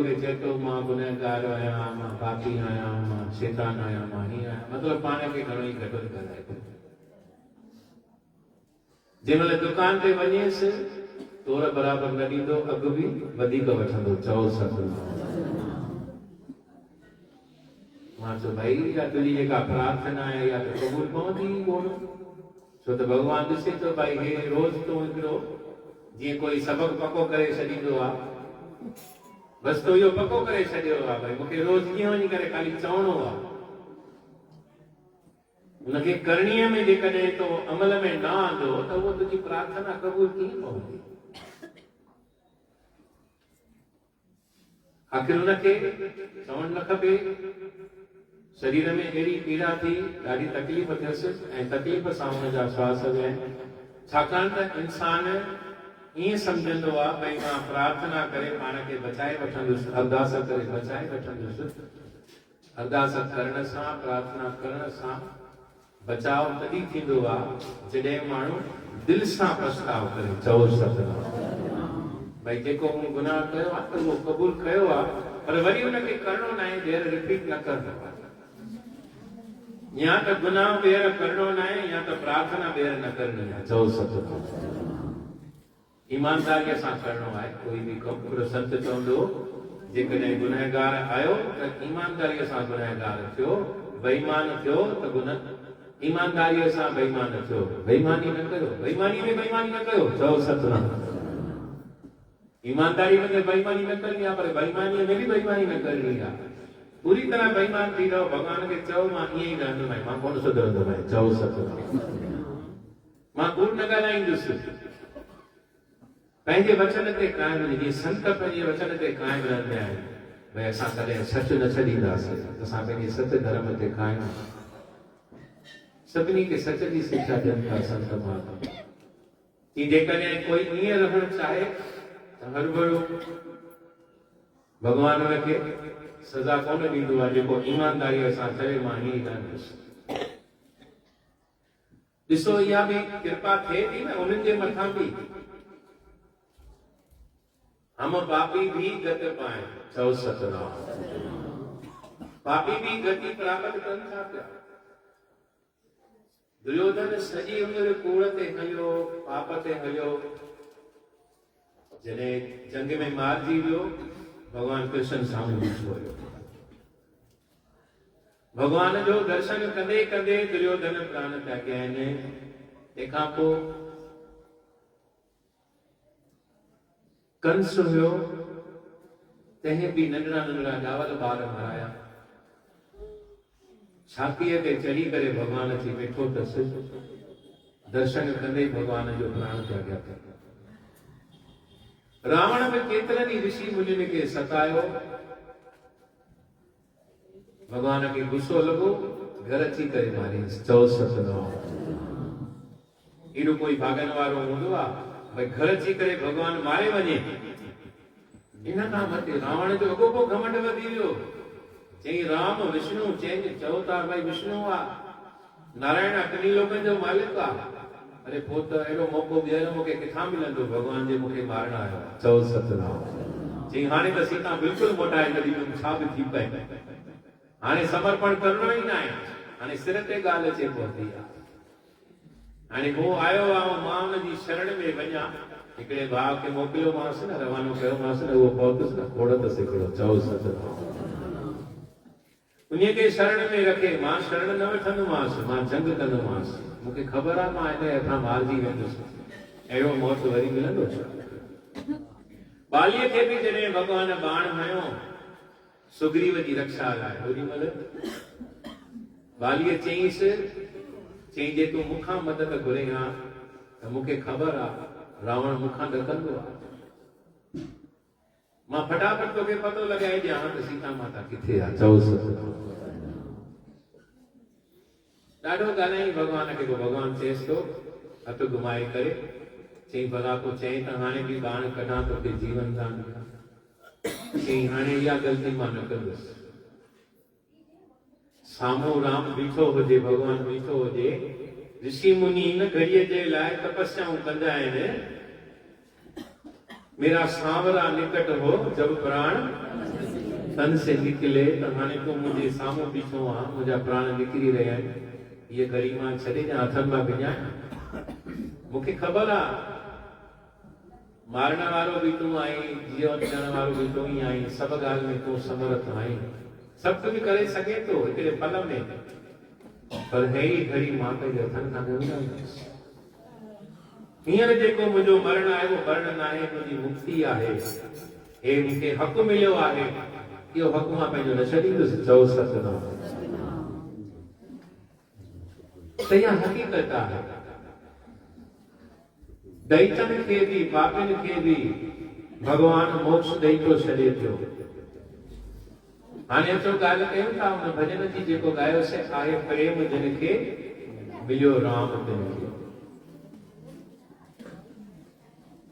के चए थो मां गुनहगार आहियां, मां पापी आहियां, मां शैतान आहियां, मां हीअं आहियां, मतिलबु पाण खे घणो ई घटि ॻाल्हाए थो। जंहिंमहिल दुकान ते वञेसि तोर बराबरि न ॾींदो, अघु बि वधीक वठंदो। चओ सतनाम। मां चयो भाई या तुंहिंजी जेका प्रार्थना आहे या त क़बूल पवंदी कोन, छो त भॻवानु ॾिसे थो भाई हे रोज़ तो हिकिड़ो जीअं कोई सबक़ु पको करे छॾींदो आहे, बसि तो इहो पको करे छॾियो आहे भाई मूंखे रोज़ कीअं वञी करे ख़ाली चवणो आहे। उनखे करणीअ में जेकॾहिं तो अमल में न आंदो त उहो तुंहिंजी प्रार्थना क़बूल कीअं पवंदी। आख़िर उनखे चवणु न खपे शरीर में अहिड़ी पीड़ा थी, ॾाढी तकलीफ़ थियसि ऐं तकलीफ़ सां हुनजा श्वास विया, छाकाणि त इंसान ईअं सम्झंदो आहे भई मां प्रार्थना करे पाण खे बचाए वठंदुसि, अरदास करे बचाए वठंदुसि। अरदास करण सां, प्रार्थना करण सां बचाव तॾहिं थींदो आहे जॾहिं माण्हू दिलि सां पछताव करे। चओ सतनाम। भई जेको मूं गुनाह कयो आहे त उहो क़बूल कयो आहे, पर वरी उनखे करणो न आहे, ॿीहर रिपीट न करणो आहे। या त गुनाह ॿीहर करणो न आहे या त प्रार्थना ॿीहर न करणी आहे। चओ सतनाम। ईमानदारीअ सां करणो आहे कोई बि कमु। हिकिड़ो संत चवंदो जेकॾहिं गुनहगार आयो त ईमानदारीअ सां गुनहगार थियो, बेईमान थियो त गुनाह ईमानदारीअ सां बेईमान थियो, बेईमानी न कयो, बेईमानी में बेईमानी न कयो। चओ सतनाम। ईमानदारी में बेईमानी न करणी आहे, पर बेईमानीअ में बि बेईमानी न करणी आहे। पूरी तरह बेईमान थी रहो, भॻवान खे चओ मां ईअं ई रहंदुमि, मां कोन सुधरंदुमि। चओ सतनाम। मां कूड़ न ॻाल्हाईंदुसि, पंहिंजे वचन ते क़ाइम रही। संत पंहिंजे वचन ते क़ाइम रहंदा आहिनि भई असां कॾहिं सच न छॾींदासीं, असां पंहिंजे सत्य धर्म ते क़ाइम। सभिनी खे सच जी शिक्षा ॾियनि था संत महात्मा कि जेकॾहिं कोई ईअं रहणु चाहे त हरभरू भॻवान हुनखे सज़ा कोन ॾींदो आहे जेको ईमानदारीअ सां चवे मां हीअं ई रहंदुसि। ॾिसो इहा बि कृपा थिए थी न उन्हनि जे मथां बि। हम पापी भी गति पाए। चओ सतनाम। पापी भी गति प्राप्त कनि था पिया। दुर्योधन सॼी उमिरि कूड़ ते हलियो, पाप ते हलियो, जॾहिं जंग में मारिजी वियो भॻवान कृष्ण साम्हूं बीठो हुयो। भॻवान जो दर्शन कंदे कंदे दुर्योधन प्राण त्याॻिया आहिनि। तंहिंखां पोइ कंस हुयो, तंहिं बि नंढड़ा नंढड़ा ॼावल ॿार मराया। छातीअ ते चढ़ी करे भॻवान अची वेठो अथसि, दर्शन कंदे भॻवान जो प्राण त्याॻिया। रावण बि केतिरनि ई ऋषि मुनियुनि खे सतायो। भॻवान खे गुस्सो लॻो, घर अची करे मारियसि। चओ सतनाम। एॾो कोई भाॻनि वारो हूंदो आहे भई घर अची करे भॻवान मारे वञे। इन खां मथे रावण जो अॻोपो घमंड वधी वियो। चई राम विष्णु, चओ था भाई विष्णु आहे, नारायण टिनी लोकनि जो मालिक आहे। अरे पोइ त अहिड़ो मौक़ो ॿीहर मूंखे किथां मिलंदो भॻवान जे मूंखे मारण आयो। चओ सतनाम। चई हाणे त सीता बिल्कुलु मोटाए छॾी, छा बि थी पए, हाणे समर्पण करणो ई न आहे, हाणे सिर ते ॻाल्हि अचे पहुती आहे। हाणे उहो आयो आहे, मां हुनजी शरण में वञा। हिकिड़े भाउ खे मोकिलियोमांसि न, रवानो कयोमांसि न, उहो पहुतुसि न, खोड़ अथसि हिकिड़ो। चओ सतनाम। उन्हीअ खे शरण में रखे, मां शरण न वठंदोमांसि, मां जंग कंदोमांसि, मूंखे ख़बर आहे मां हिन हथां मारिजी वेंदुसि। अहिड़ो मौत वरी मिलंदो छा? बालीअ खे बि जॾहिं भॻवान बाण हयो सुग्रीव जी रक्षा लाइ, ओॾीमहिल बालीअ चईंसि, चई जे तूं मूंखां मदद घुरे हा त मूंखे ख़बर आहे रावण मूंखां ॾकंदो आहे, मां फटाफट तोखे पतो लॻाए ॾियां त सीता माता किथे आहे। चओ सतनाम। ॾाढो ॻाल्हाई भॻवान खे, पोइ भॻवानु चएसि थो हथु घुमाए करे, चई भला को चई त हाणे बि बाण कढां तोखे जीवन दान ॾियां। चई हाणे इहा ग़लती मां न कंदुसि। साम्हूं राम बीठो हुजे, भॻवानु बीठो हुजे, ऋषि मुनि इन घड़ीअ जे लाइ तपस्याऊं कंदा आहिनि। मेरा सांवरा निकट हो जब प्राण तन से निकले तो हाणे को मुझे सामो बीठो आ मुझा प्राण निकरी रहा है ये घड़ी मां छड़े जा हथन मां विञाया मुखे खबर आ मारण वारो भी तू आई जीवन ॾियण वारो भी तू ही आई सब गाल में तू समर्थ आई सब कुछ करे सके तो हिकिड़े पल में पर है ही घड़ी मां पंहिंजे हथनि खां न विञाईंदसि हींअर जेको मुंहिंजो मरण आहे वो मरण न आहे मुंहिंजी मुक्ति आहे हे मूंखे हक़ मिलियो आहे इहो हक़ मां पंहिंजो न छॾींदुसि चओ सतनाम त इहा हक़ीक़त आहे दैतन खे बि पापिन खे बि भगवान मोक्ष ॾेई थो छॾे पियो हाणे अचो ॻाल्हि कयूं था हुन भॼन जी जेको ॻायोसीं आहे प्रेम जिन खे मिलियो राम तिन खे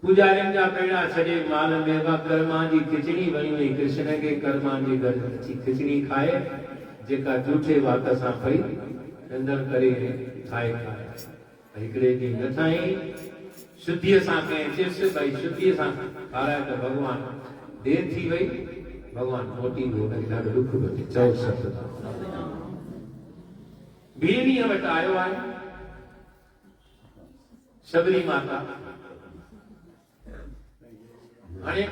पूजारियुनि जा पहिरियां छॾे माल मेवा कर्मा जी खिचड़ी वणी वई कृष्ण खे कर्मा जी घर जी खिचड़ी खाए जेका झूठे वात सां पई अंदर करे खाए हिकिड़े ॾींहुं न ठाही शुद्धीअ सां कंहिं चयुसि भई शुद्धीअ सां खाराए त भॻवान देर थी वई भगवान मोटी हो ॾाढो दुख पियो चओ सतनाम ॿिए ॾींहं वटि आयो आहे शबरी माता हाणे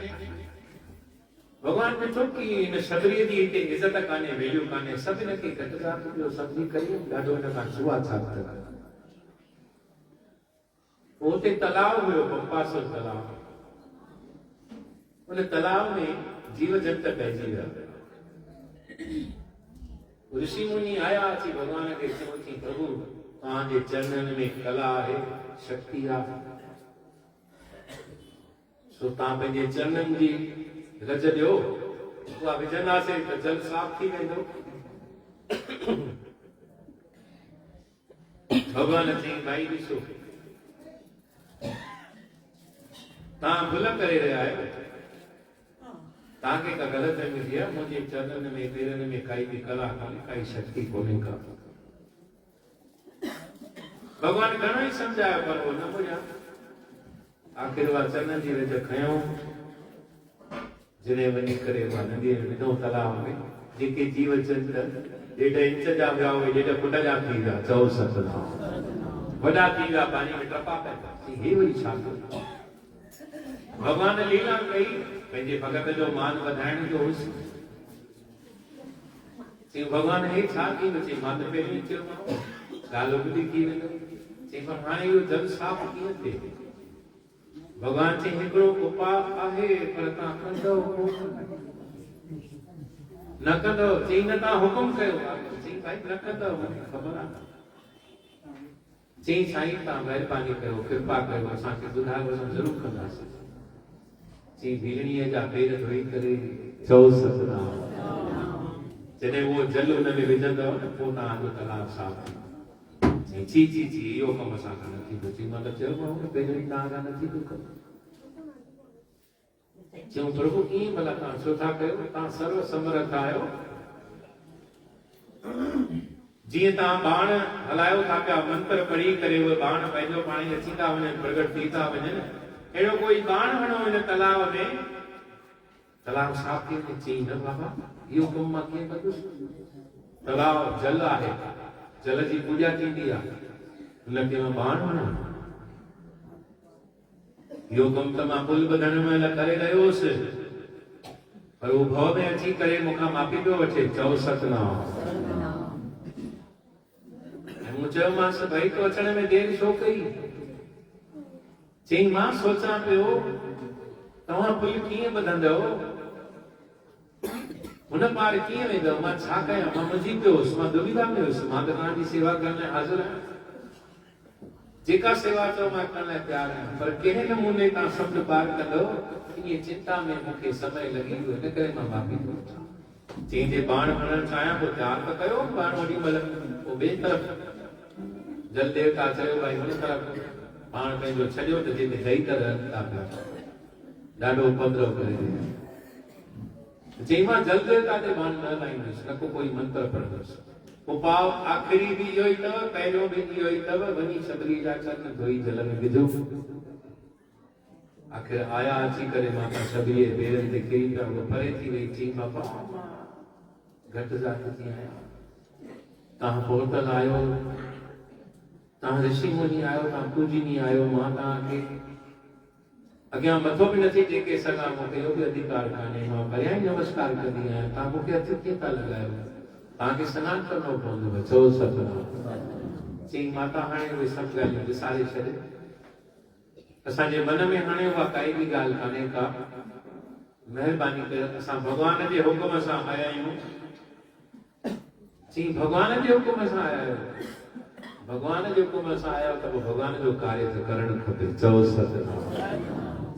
भगवान ॾिठो कि हिन शबरीअ जी हिते इज़त कान्हे वैल्यू कान्हे सभु हिनखे घटिजात पियो सम्झी करे ॾाढो हिन खां छुआछात कयो उते तलाव हुयो पंपासुर तलाव उन तलाव में जीव जंत पइजी विया ऋषि मुनि आया अची भगवान खे चयो थी प्रभु तव्हांजे चरणनि में कला आहे शक्ति आहे सो तव्हां पंहिंजे चरणनि जी रज ॾियो उहा विझंदासीं त जल साफ़ थी वेंदो भगवान चई भाई ॾिसो तव्हां भुल करे रहिया आहियो तव्हांखे का ग़लतफ़हमी थी आहे मुंहिंजे चरणनि में पेरनि में काई बि कला कोन्हे काई शक्ति कोन्हे का भगवान घणो ई सम्झायो पर उहो न ॿुधिया आख़िर उहा चरणनि जी रज खयों जिने वञी करे उहा नदीअ में विधो तलाव में जेके जीव जंत ॾेढ इंच जा हुआ उहे ॾेढ फुट जा थी विया चओ सतनाम वॾा थी विया पाणी में टपा पइजा हे वरी छा कयो भगवान लीला कई पंहिंजे भगत जो मान वधाइण जो हुस चई भगवान हे छा थी चई मां त पहिरीं चयो ॻाल्हि ॿुधी थी वेंदो चई पर हाणे इहो जल साफ़ कीअं थिए भगवान चई हिकिड़ो उपाय आहे पर तव्हां कंदव न कंदव चई न तव्हां हुकुम कयो चई भाई न कंदव मूंखे ख़बर आहे चई साईं तव्हां महिरबानी कयो कृपा कयो असांखे ॿुधायो असां ज़रूरु कंदासीं चई भीड़ीअ जा पेर धोई करे चओ सतनाम जॾहिं उहो जल हुन में विझंदव न पोइ तव्हांजो तलाव साफ़ चई जी जी जी इहो कमु असां खां न थींदो चई मां त चयोमांव न पहिरियों ई तव्हां खां न थींदो कमु चयूं प्रभु कीअं भला तव्हां छो था कयो तव्हां सर्व समर्थ आहियो जीअं तव्हां बाण हलायो था पिया मंत्र पढ़ी करे उहे बाण पंहिंजो पाण ई अची था वञनि प्रगट थी था वञनि अहिड़ो कोई बाण हणो हिन तलाव में तलाव साफ़ थी वञे चई न बाबा इहो कमु मां कीअं कंदुसि तलाव जल आहे जल जी पूॼा थींदी आहे हुनखे मां बाण हणां इहो कमु त मां पुल ॿधण महिल करे रहियो हुउसि पर उहो भव में अची करे मूंखां माफ़ी पियो वठे चओ सतनाम मूं चयोमांसि भई तो अचण में देरि छो कई चई मां सोचां पियो तव्हां पुल कीअं ॿधंदव हुन पार कीअं वेंदव मां छा कयां मां मुंझी पियो हुउसि मां दुविधा में हुउसि मां त तव्हांजी सेवा करण लाइ हाज़िर आहियां जेका सेवा चओ मां करण लाइ तयारु आहियां पर कहिड़े नमूने तव्हां समुंड पार कंदव इन चिंता में मूंखे समय लॻी वियो इन करे मां माफ़ी थो वठां चई जे बाण हणणु चाहियां पोइ तयारु त कयो बाण ओॾी महिल पोइ ॿिए तरफ़ जल देवता चयो भाई हुन तरफ़ पाण पंहिंजो छॾियो त जिते ॾेई करे ॾाढो उपद्रव करे चई मां जल देवता ते बाण न हलाईंदुसि न को कोई मंत्र पढ़ंदुसि उपाव आख़िरी भी इहो ई अथव पहिरियों भी इहो ई अथव वञी शबरी जा चरण धोई जल में विझो आखिर आया अची करे माता शबरीअ पेरनि ते किरी पिया, उहो परे थी वई। चई बाबा मां घटि ज़ात थी आहियां, तव्हां पहुतल आहियो, तव्हां ऋषि मुनि आहियो, तव्हां पूजीनी आहियो, मां तव्हांखे अॻियां मथो बि नथी टेके सघां, मूंखे इहो बि अधिकार कान्हे, मां परियां ई नमस्कार कंदी आहियां, तव्हां मूंखे हथ कीअं था लॻायो, तव्हांखे सनानु करणो पवंदव। चओ सतनाम। चई माता हाणे उहे सभु ॻाल्हियूं विसारे छॾे, असांजे मन में हाणे उहा काई बि ॻाल्हि कान्हे का, महिरबानी करे असां भॻवान जे हुकुम सां आया आहियूं। चई भॻवान जे हुकुम सां आया आहियो, भॻवान जे हुकुम सां आया त पोइ भॻवान जो कार्य त करणु खपे। चओ सतनाम।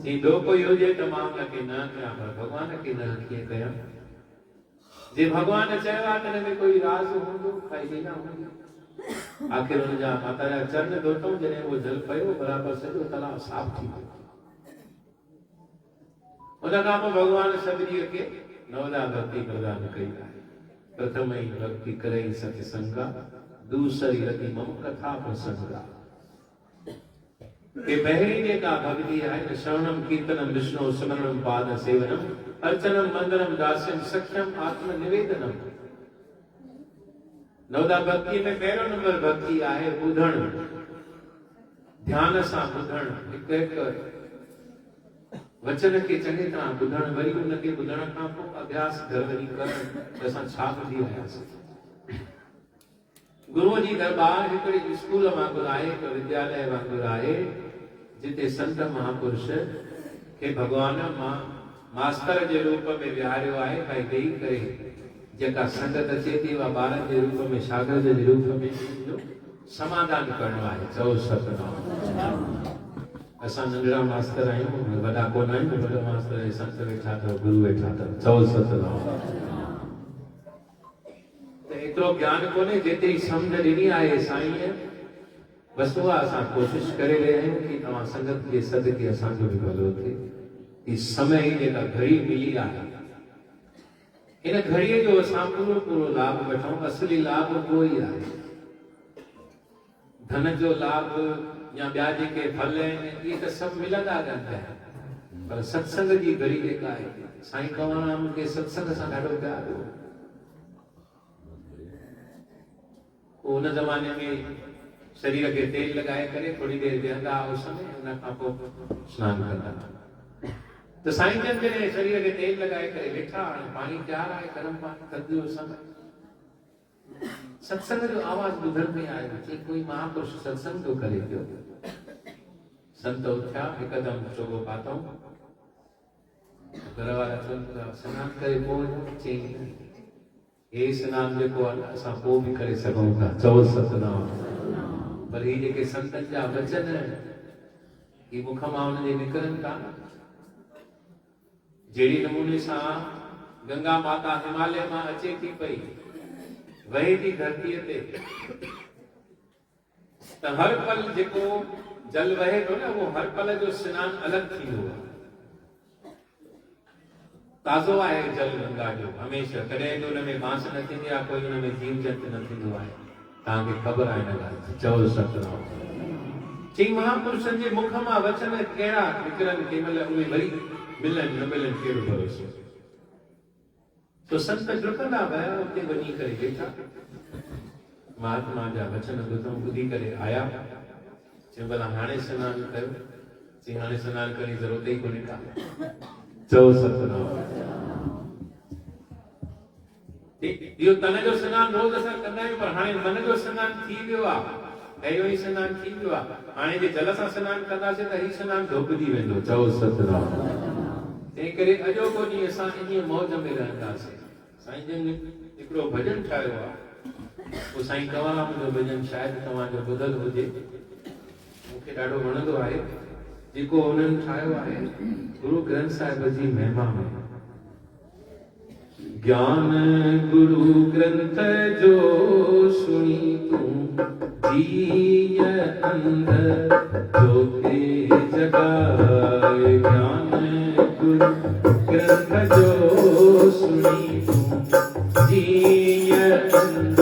चई ॿियो कोई हुजे त मां हुनखे न कयां, पर भॻवान खे न कीअं कयां? जे भॻवान चयो आहे त हिन में कोई राज़ हूंदो, काई लीला हूंदी। आखिर हुन जा माता जा चरण धोतऊं, जॾहिं उहो जल पियो बराबरि सॼो तलाउ साफ़ थी वियो। उन खां पोइ भॻवान शबरीअ खे नवदा भक्ति प्रदान कई आहे। प्रथम ई भक्ति करई सत्संगा, दूसरी रति मम कथा प्रसंगा। के पहिरीं जेका भक्ति आहे न, श्रवणम कीर्तनम विष्णु स्मरणम पाद सेवनम अर्चनम मंदरम दास्यम सख्यम आत्म निवेदनम। नवदा भक्ति में पहिरों नंबर भक्ति आहे ॿुधण, ध्यान सां ॿुधण, हिकु हिकु वचन खे चङी तरह ॿुधण, वरी उनखे ॿुधण खां पोइ अभ्यास घर वञी करण त असां छा ॿुधी आयासीं। गुरुअ जी दरबार हिकिड़ी स्कूल वांगुरु आहे, हिकु विद्यालय वांगुरु आहे, जिते संत महापुरुष खे भॻवान मास्तर जे रूप में विहारियो आहे। भाई ॾेई करे जेका संगत अचे थी उहा ॿारनि जे रूप में, शागिर्द जे रूप में समाधान करणो आहे। चओ सतनाम। असां नंढड़ा मास्तर आहियूं, वॾा कोन आहियूं, वॾो मास्तर संत वेठा अथव, गुरु वेठा अथव। चओ सतनाम। एतिरो ज्ञान कोन्हे जेतिरी सम्झ ॾिनी आहे साईं, बसि उहा असां कोशिशि करे रहिया आहियूं कि तव्हां संगत जे सदके असांजो बि भलो थिए। ही समय ई जेका घड़ी मिली आहे, इन घड़ीअ जो असां पूरो पूरो लाभ वठूं। असली लाभ उहो ई आहे। धन जो लाभ या ॿिया जेके फल आहिनि, इहे त सभु मिलंदा रहंदा आहिनि, पर सत्संग जी घड़ी जेका आहे, साईं कंवरराम खे सत्संग सां ॾाढो प्यार हो। उन ज़माने में शरीर खे तेल लॻाए करे थोड़ी देरि वेहंदा उस में, उन खां पोइ सनानु कंदा। त साईं जन जॾहिं शरीर खे तेल लॻाए करे वेठा, हाणे पाणी तयारु आहे, गरम पाणी, थधि जो समय, सत्संग जो आवाज़ ॿुधण में आयो। चई कोई महापुरुष सत्संग थो करे पियो। संत उथिया, हिकदमि चोगो पातऊं, घर वारा चवनि पिया सनानु करे पोइ। चई हे सनानु जेको आहे न, असां पोइ बि करे सघूं था। चओ सतनाम। पर ही जेके संतनि जा वचन ही मुख मां उनजे निकिरनि था, जहिड़ी नमूने सां गंगा माता हिमालय मां अचे थी पई, वहे थी धरतीअ ते, त हर पल जेको जल वहे थो न, उहो हर पल जो सनानु अलॻि थींदो आहे। ताज़ो आहे जल गंगा जो हमेशह, कॾहिं बि हुन में बांस न थींदी आहे, कोई हुन में जीव जंतु न थींदो आहे। तव्हांखे ख़बर आहे हिन ॻाल्हि। चओ सतनाम। चई महापुरुषनि जे मुख मां वचन कहिड़ा निकिरनि, कंहिं महिल उहे वरी मिलनि न मिलनि, कहिड़ो भरोसो। तो संत डुकंदा विया, उते वञी करे वेठा, महात्मा जा वचन ॿुधी करे आया। चई भला हाणे सनानु कयो। चई हाणे सनानु करण जी ज़रूरत ई कोन्हे का। चओ सतनाम। इहो तन जो सनानु रोज़ असां कंदा आहियूं, पर हाणे मन जो सनानु थी वियो आहे, दरियो ई सनानु थी वियो आहे। हाणे जे जल सां सनानु कंदासीं त ही सनानु धोपिजी वेंदो। चओ सतनाम। तंहिं करे अॼोको ॾींहुं असां इन मौज में रहंदासीं। साईं जन हिकिड़ो भॼन ठाहियो आहे, उहो साईं कंवरराम जो भॼन, शायदि तव्हांजो ॿुधल हुजे, मूंखे ॾाढो वणंदो आहे, जेको उन्हनि ठाहियो आहे गुरु ग्रंथ साहिब जी महिमा में। ज्ञान गुरु ग्रंथ जो सुनी तूं जीय अंध जोते जगाए। ज्ञान गुरु ग्रंथ जो सुनी तूं जीय अंध